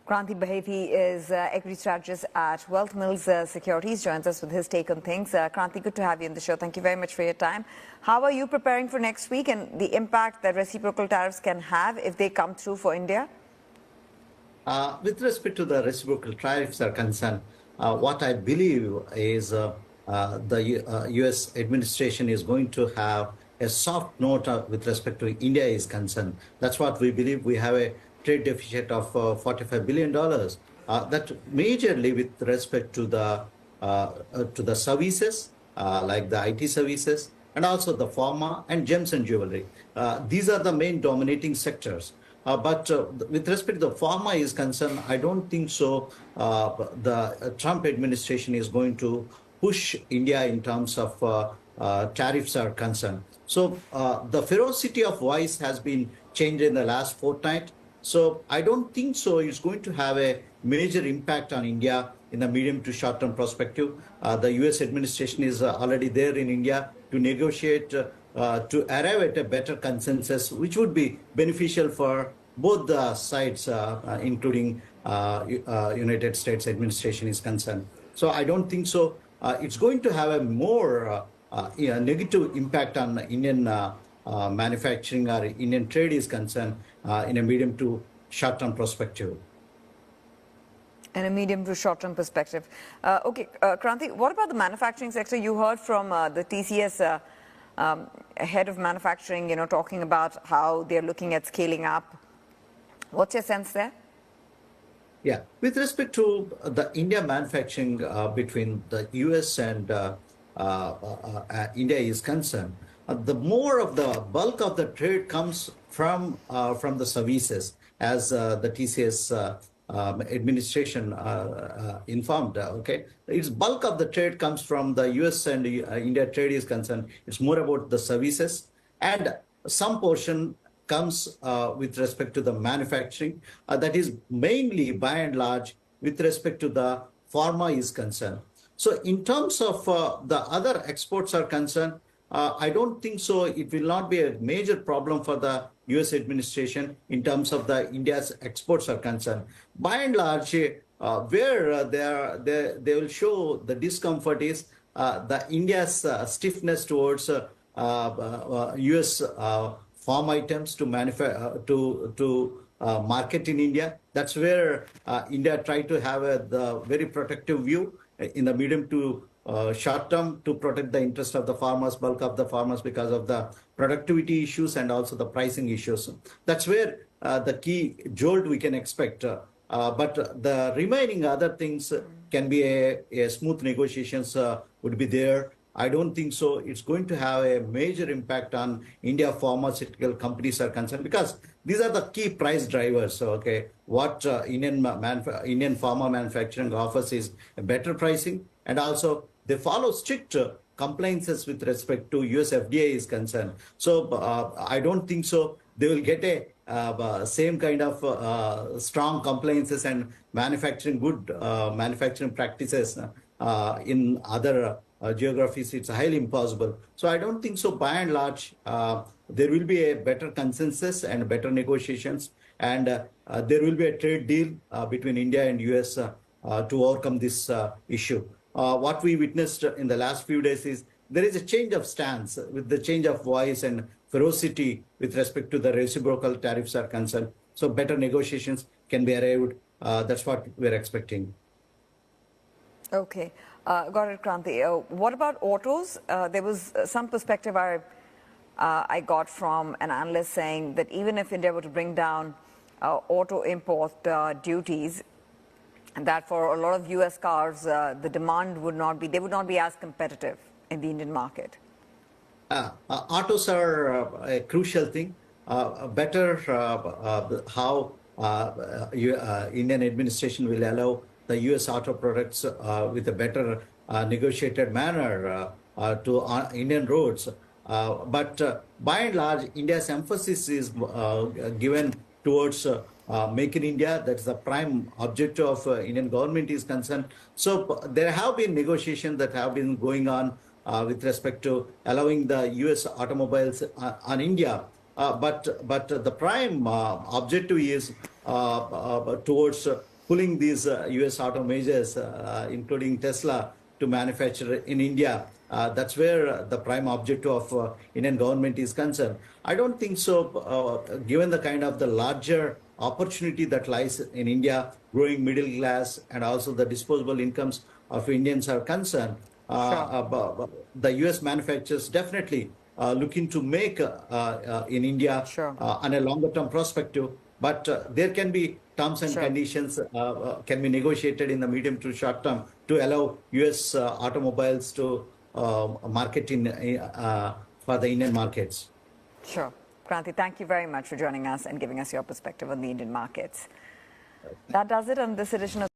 Kranthi Bathini is equity strategist at Wealth Mills Securities, joins us with his take on things. Kranthi, good to have you on the show. Thank you very much for your time. How are you preparing for next week and the impact that reciprocal tariffs can have if they come through for India? With respect to the reciprocal tariffs are concerned, what I believe is the U.S. administration is going to have a soft note with respect to India is concerned. That's what we believe. We have a trade deficit of $45 billion. That majorly with respect to the services, like the IT services, and also the pharma and gems and jewelry. These are the main dominating sectors. But with respect to the pharma is concerned, I don't think so. The Trump administration is going to push India in terms of tariffs are concerned. So the ferocity of voice has been changed in the last fortnight. So I don't think so it's going to have a major impact on India in the medium to short-term perspective. The U.S. administration is already there in India to negotiate, to arrive at a better consensus, which would be beneficial for both the sides, including United States administration is concerned. So I don't think so. It's going to have a more negative impact on Indian manufacturing or Indian trade is concerned in a medium to short-term perspective. In a medium to short-term perspective. Okay, Kranthi, what about the manufacturing sector? You heard from the TCS head of manufacturing, talking about how they're looking at scaling up. What's your sense there? Yeah, with respect to the India manufacturing between the US and India is concerned, the more of the bulk of the trade comes from the services, as the TCS administration informed. Okay, its bulk of the trade comes from the US and India trade is concerned. It's more about the services, and some portion comes with respect to the manufacturing. That is mainly, by and large, with respect to the pharma is concerned. So in terms of the other exports are concerned, I don't think so. It will not be a major problem for the U.S. administration in terms of the India's exports are concerned. By and large, where they will show the discomfort is the India's stiffness towards U.S. farm items to market in India. That's where India tried to have the very protective view in the medium to short term to protect the interest of the farmers, bulk of the farmers, because of the productivity issues and also the pricing issues. That's where the key jolt we can expect. But the remaining other things can be a smooth negotiations would be there. I don't think so. It's going to have a major impact on India pharmaceutical companies are concerned, because these are the key price drivers. So, okay, what Indian pharma manufacturing offers is a better pricing, and also they follow strict compliances with respect to US FDA is concerned. So I don't think so they will get a same kind of strong compliances and manufacturing good manufacturing practices in other geographies. It's highly impossible. So I don't think so. By and large, there will be a better consensus and better negotiations, and there will be a trade deal between India and US to overcome this issue. What we witnessed in the last few days is there is a change of stance with the change of voice and ferocity with respect to the reciprocal tariffs are concerned. So better negotiations can be arrived. That's what we're expecting. Okay. Got it, Kranthi. What about autos? There was some perspective I got from an analyst saying that even if India were to bring down auto import duties, and that for a lot of US cars, the demand would not be as competitive in the Indian market. Autos are a crucial thing. Better how Indian administration will allow the US auto products with a better negotiated manner to Indian roads. But by and large, India's emphasis is given towards Make in India. That's the prime objective of Indian government is concerned. So there have been negotiations that have been going on with respect to allowing the US automobiles on India. But the prime objective is towards pulling these US auto majors, including Tesla, to manufacture in India. That's where the prime objective of Indian government is concerned. I don't think so, given the kind of the larger opportunity that lies in India, growing middle class, and also the disposable incomes of Indians are concerned. The US manufacturers definitely looking to make in India on a longer term perspective, but there can be terms and conditions can be negotiated in the medium to short term to allow US automobiles to market in for the Indian markets. Sure. Kranthi, thank you very much for joining us and giving us your perspective on the Indian markets. That does it on this edition of